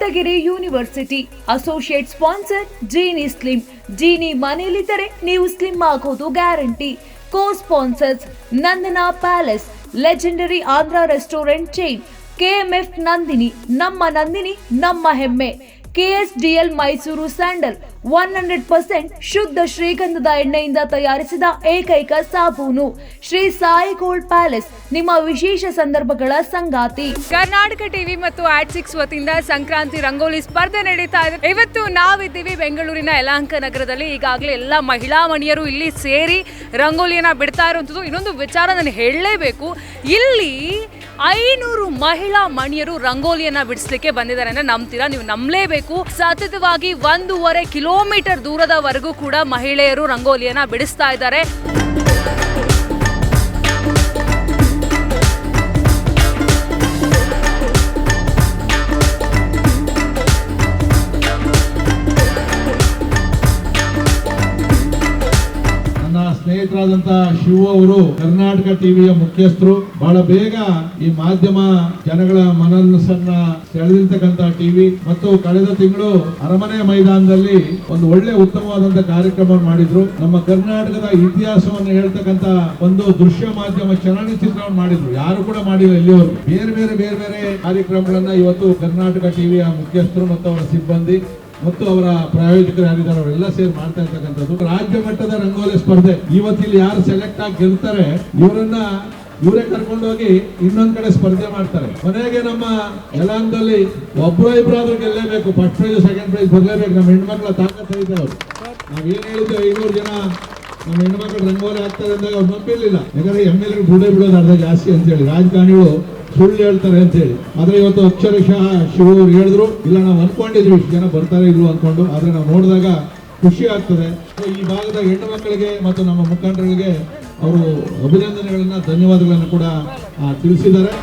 Saptagiri university. Associate sponsor Jeeni slim. Jeeni ಮನೆಯಲ್ಲಿದ್ದರೆ ನೀವು slim ಆಗೋದು guarantee. Co sponsors Nandana palace, legendary Andhra restaurant chain, KMF Nandini, Nandini ನಮ್ಮ ಹೆಮ್ಮೆ, ಕೆಎಸ್ಡಿಎಲ್ ಮೈಸೂರು ಸ್ಯಾಂಡಲ್ 100% ಶುದ್ಧ ಶ್ರೀಗಂಧದ ಎಣ್ಣೆಯಿಂದ ತಯಾರಿಸಿದ ಏಕೈಕ ಸಾಬೂನು, ಶ್ರೀ ಸಾಯಿ ಗೋಲ್ಡ್ ಪ್ಯಾಲೇಸ್, ನಿಮ್ಮ ವಿಶೇಷ ಸಂದರ್ಭಗಳ ಸಂಗಾತಿ. ಕರ್ನಾಟಕ ಟಿವಿ ಮತ್ತು ಆಟ್6 ವತಿಯಿಂದ ಸಂಕ್ರಾಂತಿ ರಂಗೋಲಿ ಸ್ಪರ್ಧೆ ನಡೀತಾ ಇದೆ. ಇವತ್ತು ನಾವಿದ್ದೀವಿ ಬೆಂಗಳೂರಿನ ಯಲಹಂಕ ನಗರದಲ್ಲಿ. ಈಗಾಗಲೇ ಎಲ್ಲ ಮಹಿಳಾ ಮಣಿಯರು ಇಲ್ಲಿ ಸೇರಿ ರಂಗೋಲಿಯನ್ನ ಬಿಡ್ತಾ ಇರುವಂಥದ್ದು. ಇನ್ನೊಂದು ವಿಚಾರ ನಾನು ಹೇಳಲೇಬೇಕು, ಇಲ್ಲಿ 500 ಮಹಿಳಾ ಮಣಿಯರು ರಂಗೋಲಿಯನ್ನ ಬಿಡಿಸ್ಲಿಕ್ಕೆ ಬಂದಿದ್ದಾರೆ ಅಂದ್ರೆ ನಂಬ್ತೀರಾ? ನೀವು ನಂಬಲೇಬೇಕು. ಸತತವಾಗಿ 1.5 ಕಿಲೋಮೀಟರ್ ದೂರದವರೆಗೂ ಕೂಡ ಮಹಿಳೆಯರು ರಂಗೋಲಿಯನ್ನ ಬಿಡಿಸ್ತಾ ಇದ್ದಾರೆ. ಸ್ನೇಹಿತರಾದಂತಹ ಶಿವ ಅವರು ಕರ್ನಾಟಕ ಟಿವಿಯ ಮುಖ್ಯಸ್ಥರು. ಬಹಳ ಬೇಗ ಈ ಮಾಧ್ಯಮ ಜನಗಳ ಮನಸ್ಸನ್ನ ಸೆಳೆದಿರ್ತಕ್ಕಂಥ ಟಿವಿ ಮತ್ತು ಕಳೆದ ತಿಂಗಳು ಅರಮನೆ ಮೈದಾನದಲ್ಲಿ ಒಂದು ಒಳ್ಳೆ ಉತ್ತಮವಾದಂತಹ ಕಾರ್ಯಕ್ರಮ ಮಾಡಿದ್ರು. ನಮ್ಮ ಕರ್ನಾಟಕದ ಇತಿಹಾಸವನ್ನು ಹೇಳ್ತಕ್ಕಂಥ ಒಂದು ದೃಶ್ಯ ಮಾಧ್ಯಮ ಚಲನಚಿತ್ರವನ್ನು ಮಾಡಿದ್ರು. ಯಾರು ಕೂಡ ಮಾಡಿಲ್ಲ ಇಲ್ಲಿವರೆಗೂ. ಬೇರೆ ಬೇರೆ ಕಾರ್ಯಕ್ರಮಗಳನ್ನ ಇವತ್ತು ಕರ್ನಾಟಕ ಟಿವಿಯ ಮುಖ್ಯಸ್ಥರು ಮತ್ತು ಅವರ ಸಿಬ್ಬಂದಿ ಮತ್ತು ಅವರ ಪ್ರಾಯೋಜಕರು ಯಾರಿದ್ದಾರೆ ಅವರೆಲ್ಲ ಸೇರಿ ಮಾಡ್ತಾ ಇರ್ತಕ್ಕಂಥದ್ದು ರಾಜ್ಯ ಮಟ್ಟದ ರಂಗೋಲಿ ಸ್ಪರ್ಧೆ. ಇವತ್ತಿಲ್ಲಿ ಯಾರು ಸೆಲೆಕ್ಟ್ ಆಗಿ ಗೆಲ್ತಾರೆ ಇವರೇ ಕರ್ಕೊಂಡು ಹೋಗಿ ಇನ್ನೊಂದ್ ಕಡೆ ಸ್ಪರ್ಧೆ ಮಾಡ್ತಾರೆ. ಕೊನೆಗೆ ನಮ್ಮ ಯಲಹಂಕದಲ್ಲಿ ಒಬ್ಬರು ಇಬ್ಬರಾದ್ರೂ ಗೆಲ್ಲೇಬೇಕು. ಫಸ್ಟ್ ಪ್ರೈಸ್ ಸೆಕೆಂಡ್ ಪ್ರೈಸ್ ಬರ್ಲೇಬೇಕು. ನಮ್ಮ ಹೆಣ್ಮಕ್ಳ ತಾಕತ್ ಐತೆ ಅವ್ರು. ನಾವೇನ್ ಹೇಳಿದ್ವಿ 500 ಜನ ನಮ್ಮ ಹೆಣ್ಮಕ್ಳು ರಂಗೋಲಿ ಆಗ್ತಾರೆ ಅಂದಾಗ ಅವ್ರು ನಂಬಿರ್ಲಿಲ್ಲ. ಯಾಕಂದ್ರೆ MLA ಬುಡೇ ಬಿಡೋದು ಅರ್ಧ ಜಾಸ್ತಿ ಅಂತ ಹೇಳಿ ರಾಜಕಾರಣಿಗಳು ಸುಳ್ಳು ಹೇಳ್ತಾರೆ ಅಂತ ಹೇಳಿ. ಆದ್ರೆ ಇವತ್ತು ಅಕ್ಷರಶಃ ಶಿವರು ಹೇಳಿದ್ರು, ಇಲ್ಲ ನಾವು ಅನ್ಕೊಂಡಿದ್ವಿ ಇಷ್ಟು ಜನ ಬರ್ತಾರೆ ಇದ್ರು ಅನ್ಕೊಂಡು. ಆದ್ರೆ ನಾವು ನೋಡಿದಾಗ ಖುಷಿ ಆಗ್ತದೆ. ಈ ಭಾಗದ ಹೆಣ್ಣು ಮಕ್ಕಳಿಗೆ ಮತ್ತು ನಮ್ಮ ಮುಖಂಡರಿಗೆ ಅವರು ಅಭಿನಂದನೆಗಳನ್ನ ಧನ್ಯವಾದಗಳನ್ನು ಕೂಡ ತಿಳಿಸಿದ್ದಾರೆ.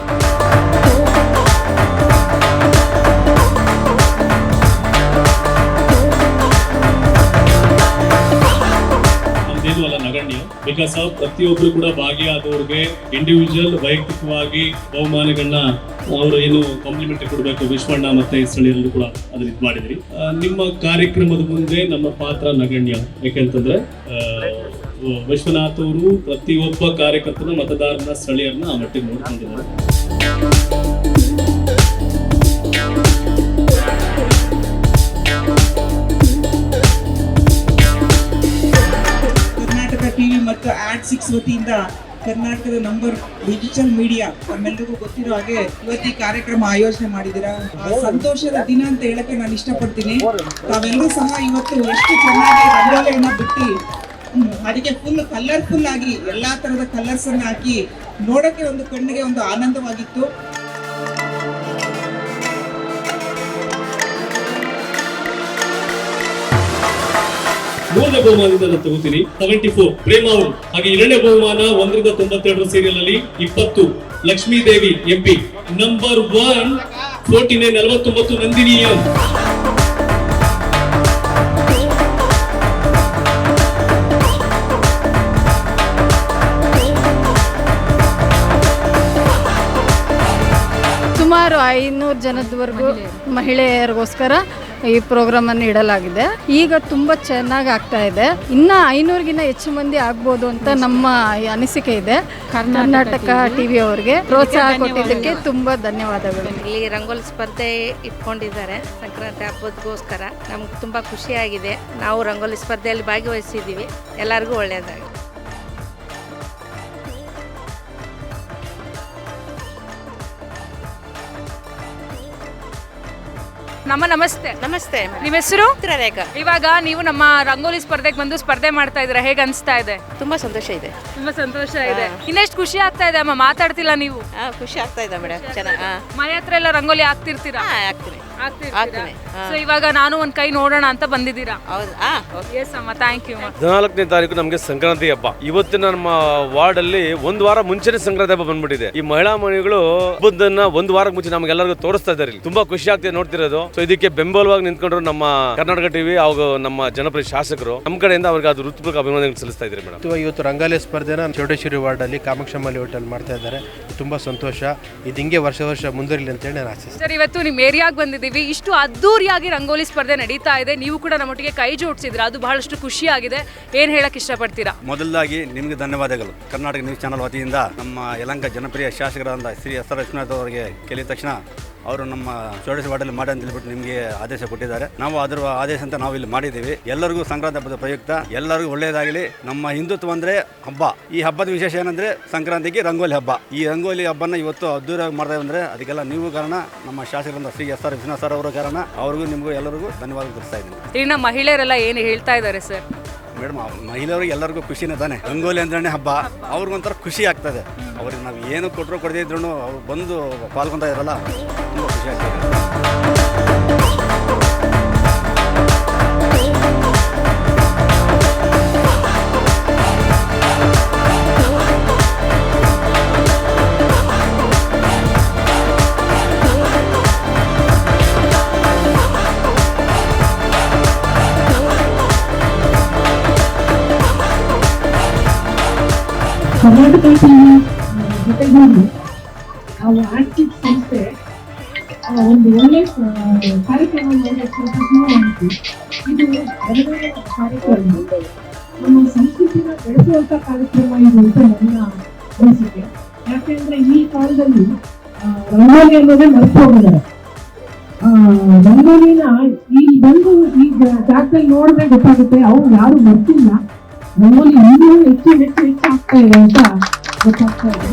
ನಗಣ್ಯ ಬಿಕಾಸ್ ಪ್ರತಿಯೊಬ್ರು ಕೂಡ ಭಾಗಿಯಾದವ್ರಿಗೆ ಇಂಡಿವಿಜುವಲ್ ವೈಯಕ್ತಿಕವಾಗಿ ಬಹುಮಾನಗಳನ್ನ ಅವರು ಏನು ಕಾಂಪ್ಲಿಮೆಂಟ್ ಕೊಡಬೇಕು ವಿಶ್ವಣ್ಣ ಮತ್ತೆ ಸ್ಥಳೀಯರು ಕೂಡ ಅದನ್ನ ಇದು ಮಾಡಿದ್ರಿ. ನಿಮ್ಮ ಕಾರ್ಯಕ್ರಮದ ಮುಂದೆ ನಮ್ಮ ಪಾತ್ರ ನಗಣ್ಯ. ಯಾಕೆಂತಂದ್ರೆ ವಿಶ್ವನಾಥ್ ಅವರು ಪ್ರತಿಯೊಬ್ಬ ಕಾರ್ಯಕರ್ತನ ಮತದಾರನ ಸ್ಥಳೀಯರನ್ನ ಆ ಮಟ್ಟಿಗೆ ನೋಡ್ಕೊಂಡಿದ್ದಾರೆ. ಟಿವಿ ಮತ್ತು ಆಟ್6 ವತಿಯಿಂದ ಕರ್ನಾಟಕದ ನಂಬರ್ ಡಿಜಿಟಲ್ ಮೀಡಿಯಾ ತಮ್ಮೆಲ್ಲರಿಗೂ ಗೊತ್ತಿರೋ ಹಾಗೆ ಇವತ್ತು ಈ ಕಾರ್ಯಕ್ರಮ ಆಯೋಜನೆ ಮಾಡಿದ್ದೀರಾ. ಸಂತೋಷದ ದಿನ ಅಂತ ಹೇಳಕ್ಕೆ ನಾನು ಇಷ್ಟಪಡ್ತೀನಿ. ತಾವೆಲ್ಲರೂ ಸಹ ಇವತ್ತು ಎಷ್ಟು ಚೆನ್ನಾಗಿ ರಂಗೋಲಿಯನ್ನ ಬಿಟ್ಟು ಅದಕ್ಕೆ ಫುಲ್ ಕಲರ್ಫುಲ್ ಆಗಿ ಎಲ್ಲಾ ತರದ ಕಲರ್ಸ್ ಅನ್ನ ಹಾಕಿ ನೋಡಕ್ಕೆ ಒಂದು ಕಣ್ಣಿಗೆ ಒಂದು ಆನಂದವಾಗಿತ್ತು. ಮೂರನೇ ಬಹುಮಾನದಿಂದ ನಾನು ತಗೋತೀನಿ 74 ಪ್ರೇಮ ಅವರು. ಹಾಗೆ ಎರಡನೇ ಬಹುಮಾನ 1 ರಿಂದ 92 ಸೀರಿಯಲ್ ಅಲ್ಲಿ 20 Lakshmi Devi MP. Number 1 49 Nandini M. ಸುಮಾರು 500 ಜನದವರೆಗೂ ಮಹಿಳೆಯರಿಗೋಸ್ಕರ ಈ ಪ್ರೋಗ್ರಾಮನ್ನು ಇಡಲಾಗಿದೆ. ಈಗ ತುಂಬ ಚೆನ್ನಾಗಿ ಆಗ್ತಾ ಇದೆ. ಇನ್ನು 500ಗಿನ್ನ ಹೆಚ್ಚು ಮಂದಿ ಆಗ್ಬೋದು ಅಂತ ನಮ್ಮ ಅನಿಸಿಕೆ ಇದೆ. ಕರ್ನಾಟಕ ಟಿವಿ ಅವರಿಗೆ ಪ್ರೋತ್ಸಾಹ ಕೊಟ್ಟಿದ್ದಕ್ಕೆ ತುಂಬ ಧನ್ಯವಾದಗಳು. ಇಲ್ಲಿ ರಂಗೋಲಿ ಸ್ಪರ್ಧೆ ಇಟ್ಕೊಂಡಿದ್ದಾರೆ ಸಂಕ್ರಾಂತಿ ಹಬ್ಬದಗೋಸ್ಕರ. ನಮ್ಗೆ ತುಂಬ ಖುಷಿಯಾಗಿದೆ. ನಾವು ರಂಗೋಲಿ ಸ್ಪರ್ಧೆಯಲ್ಲಿ ಭಾಗವಹಿಸಿದ್ದೀವಿ. ಎಲ್ಲರಿಗೂ ಒಳ್ಳೆಯದಾಗಿ. ನಮಸ್ತೆ. ನಮಸ್ತೆ. ನಿಮ್ಮ ಹೆಸರು? ರೇಖಾ. ಇವಾಗ ನೀವು ನಮ್ಮ ರಂಗೋಲಿ ಸ್ಪರ್ಧೆಗೆ ಬಂದು ಸ್ಪರ್ಧೆ ಮಾಡ್ತಾ ಇದ್ದೀರಾ, ಹೇಗೆ ಅನಿಸ್ತಾ ಇದೆ? ತುಂಬಾ ಸಂತೋಷ ಇದೆ. ತುಂಬಾ ಸಂತೋಷ ಇದೆ. ಇನ್ನೆಷ್ಟು ಖುಷಿ ಆಗ್ತಾ ಇದೆ ಅಮ್ಮ? ಮಾತಾಡ್ತಿಲ್ಲ ನೀವು? ಖುಷಿ ಆಗ್ತಾ ಇದೆ ಮೇಡಮ್. ಚೆನ್ನಾಗಿ ಮನೆ ಹತ್ರ ಎಲ್ಲ ರಂಗೋಲಿ ಹಾಕ್ತಿರ್ತೀರಾ? ಆಗ್ತೀನಿ. ಸೊ ಇವಾಗ ನಾನು ಒಂದ್ ಕೈ ನೋಡೋಣ ಅಂತ ಬಂದಿದ್ದೀರಾ? ಹೌದು. ಎಸ್ ಅಮ್ಮ, ಥ್ಯಾಂಕ್ ಯು. 14ನೇ ತಾರೀಕು ನಮಗೆ ಸಂಕ್ರಾಂತಿ ಹಬ್ಬ. ಇವತ್ತಿನ ನಮ್ಮ ವಾರ್ಡ್ ಅಲ್ಲಿ ಒಂದು ವಾರ ಮುಂಚೆನೆ ಸಂಕ್ರಾಂತಿ ಹಬ್ಬ ಬಂದ್ಬಿಟ್ಟಿದೆ. ಈ ಮಹಿಳಾ ಮಣಿಗಳು ಹಬ್ಬದನ್ನ ಒಂದು ವಾರಕ್ಕೆ ಮುಂಚೆ ನಮ್ಗೆಲ್ಲರಿಗೂ ತೋರಿಸ್ತಾ ಇದ್ದಾರೆ. ತುಂಬಾ ಖುಷಿ ಆಗ್ತಿದೆ ನೋಡ್ತಿರೋದು. ಸೊ ಇದಕ್ಕೆ ಬೆಂಬಲವಾಗಿ ನಿಂತ್ಕೊಂಡ್ರು ನಮ್ಮ ಕರ್ನಾಟಕ ಟಿವಿ ಹಾಗೂ ನಮ್ಮ ಜನಪ್ರಿಯ ಶಾಸಕರು. ನಮ್ಮ ಕಡೆಯಿಂದ ಅವ್ರಿಗೆ ಅದು ಹೃತ್ಪೂರ್ವಕ ಅಭಿನಂದನೆ ಸಲ್ಲಿಸ್ತಾ ಇದ್ದಾರೆ ಮೇಡಮ್. ಇವತ್ತು ರಂಗೋಲಿ ಸ್ಪರ್ಧೆನ ಚೌಡೇಶ್ವರಿ ವಾರ್ಡ್ ಅಲ್ಲಿ ಕಾಮಾಕ್ಷಮ್ಮಲ್ಲಿ ಹೋಟೆಲ್ ಮಾಡ್ತಾ ಇದ್ದಾರೆ. ತುಂಬಾ ಸಂತೋಷ. ಇದು ಹಿಂಗೆ ವರ್ಷ ಮುಂದುವರಿಲಿ ಅಂತ ಹೇಳಿ ನಾನು ಆಶಿಸ್ತೀನಿ. ಸರ್, ಇವತ್ತು ನಿಮ್ಮ ಏರಿಯಾಗೆ ಬಂದಿದ್ದೀವಿ. ಇದ್ದೀವಿ. ಇಷ್ಟು ಅದ್ದೂರಿಯಾಗಿ ರಂಗೋಲಿ ಸ್ಪರ್ಧೆ ನಡೀತಾ ಇದೆ. ನೀವು ಕೂಡ ನಮ್ಮೊಟ್ಟಿಗೆ ಕೈ ಜೋಡಿಸಿದ್ರೆ ಅದು ಬಹಳಷ್ಟು ಖುಷಿಯಾಗಿದೆ. ಏನು ಹೇಳಕ್ಕೆ ಇಷ್ಟಪಡ್ತೀರಾ? ಮೊದಲಾಗಿ ನಿಮಗೆ ಧನ್ಯವಾದಗಳು. ಕರ್ನಾಟಕ ನ್ಯೂಸ್ ಚಾನಲ್ ವತಿಯಿಂದ ನಮ್ಮ ಯಲಹಂಕ ಜನಪ್ರಿಯ ಶಾಸಕರಾದ ಶ್ರೀ ಎಸ್ ಆರ್ ವಿಶ್ವನಾಥ್ ಅವರಿಗೆ ಕೇಳಿದ ತಕ್ಷಣ ಅವರು ನಮ್ಮ ಚೌಡೇಶ್ವರಿ ವಾರ್ಡಲ್ಲಿ ಮಾಡಿ ಅಂತ ಹೇಳ್ಬಿಟ್ಟು ನಿಮಗೆ ಆದೇಶ ಕೊಟ್ಟಿದ್ದಾರೆ. ನಾವು ಅದರ ಆದೇಶ ಅಂತ ನಾವು ಇಲ್ಲಿ ಮಾಡಿದ್ದೀವಿ. ಎಲ್ಲರಿಗೂ ಸಂಕ್ರಾಂತಿ ಹಬ್ಬದ ಪ್ರಯುಕ್ತ ಎಲ್ಲರಿಗೂ ಒಳ್ಳೆಯದಾಗಲಿ. ನಮ್ಮ ಹಿಂದುತ್ವ ಅಂದರೆ ಹಬ್ಬ. ಈ ಹಬ್ಬದ ವಿಶೇಷ ಏನಂದರೆ ಸಂಕ್ರಾಂತಿಗೆ ರಂಗೋಲಿ ಹಬ್ಬ. ಈ ರಂಗೋಲಿ ಹಬ್ಬನ ಇವತ್ತು ಅದ್ದೂರಿಯಾಗಿ ಮಾಡ್ತಾ ಅಂದರೆ ಅದಕ್ಕೆಲ್ಲ ನೀವು ಕಾರಣ, ನಮ್ಮ ಶಾಸಕರಾದ Shri S R Vishwanath sir ಅವರ ಕಾರಣ. ಅವ್ರಿಗೂ ನಿಮಗೂ ಎಲ್ಲರಿಗೂ ಧನ್ಯವಾದ ತಿಳಿಸ್ತಾ ಇದ್ದೀನಿ. ಇನ್ನು ಮಹಿಳೆಯರೆಲ್ಲ ಏನು ಹೇಳ್ತಾ ಇದ್ದಾರೆ ಸರ್? ಮೇಡಮ್, ಮಹಿಳೆಯರಿಗೆ ಎಲ್ಲರಿಗೂ ಖುಷಿನೇ ತಾನೆ. ರಂಗೋಲಿ ಅಂದ್ರೆ ಹಬ್ಬ, ಅವ್ರಿಗೊಂಥರ ಖುಷಿ ಆಗ್ತದೆ. ಅವ್ರಿಗೆ ನಾವು ಏನು ಕೊಟ್ಟರು ಕೊಡದೇ ಇದ್ರು ಅವ್ರು ಬಂದು ಪಾಲ್ಗೊಳ್ತಾ ಇರಲ್ಲ, ತುಂಬ ಖುಷಿ ಆಗ್ತದೆ. ಕರ್ನಾಟಕ ಟಿವಿ ಜೊತೆಗೂಡಿ ನಾವು ಆರ್ಟಿಕ್ ಸಂಸ್ಥೆ ಒಂದು ಒಳ್ಳೆ ಕಾರ್ಯಕ್ರಮ ಮಾಡಬೇಕು. ಇದು ಎರಡನೇ ಕಾರ್ಯಕ್ರಮ, ನಮ್ಮ ಸಂಸ್ಕೃತಿನ ಬೆಳೆಸುವಂಥ ಕಾರ್ಯಕ್ರಮ ಇದು ಅಂತ ನನ್ನ ಅನಿಸಿಕೆ. ಯಾಕೆಂದ್ರೆ ಈ ಕಾಲದಲ್ಲಿ ರಂಗೋಲಿ ಅನ್ನೋದೇ ಮರೆತು ಹೋಗಿದ್ದಾರೆ. ರಂಗೋಲಿನ ಇಲ್ಲಿ ಬಂದು ಈಗ ಜಾಗದಲ್ಲಿ ನೋಡಿದ್ರೆ ಗೊತ್ತಾಗುತ್ತೆ, ಅವ್ರು ಯಾರು ಬರ್ತಿಲ್ಲ. ರಂಗೋಲಿ ಇನ್ನೂ ಹೆಚ್ಚು ಆಗ್ತಾ ಇದೆ ಅಂತ ಗೊತ್ತಾಗ್ತಾ ಇದೆ.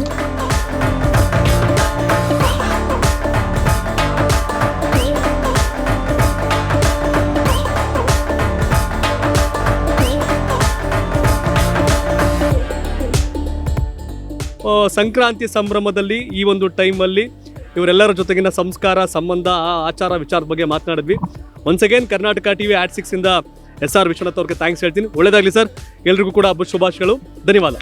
ಸಂಕ್ರಾಂತಿ ಸಂಭ್ರಮದಲ್ಲಿ ಈ ಒಂದು ಟೈಮಲ್ಲಿ ಇವರೆಲ್ಲರ ಜೊತೆಗಿನ ಸಂಸ್ಕಾರ, ಸಂಬಂಧ, ಆಚಾರ ವಿಚಾರದ ಬಗ್ಗೆ ಮಾತನಾಡಿದ್ವಿ. ಒನ್ಸ್ ಅಗೇನ್ ಕರ್ನಾಟಕ ಟಿವಿ @6 ಇಂದ ಎಸ್ ಆರ್ ವಿಶ್ವನಾಥ್ ಅವ್ರಿಗೆ ಥ್ಯಾಂಕ್ಸ್ ಹೇಳ್ತೀನಿ. ಒಳ್ಳೆಯದಾಗಲಿ ಸರ್. ಎಲ್ರಿಗೂ ಕೂಡ ಹಬ್ಬದ ಶುಭಾಶಯಗಳು. ಧನ್ಯವಾದ.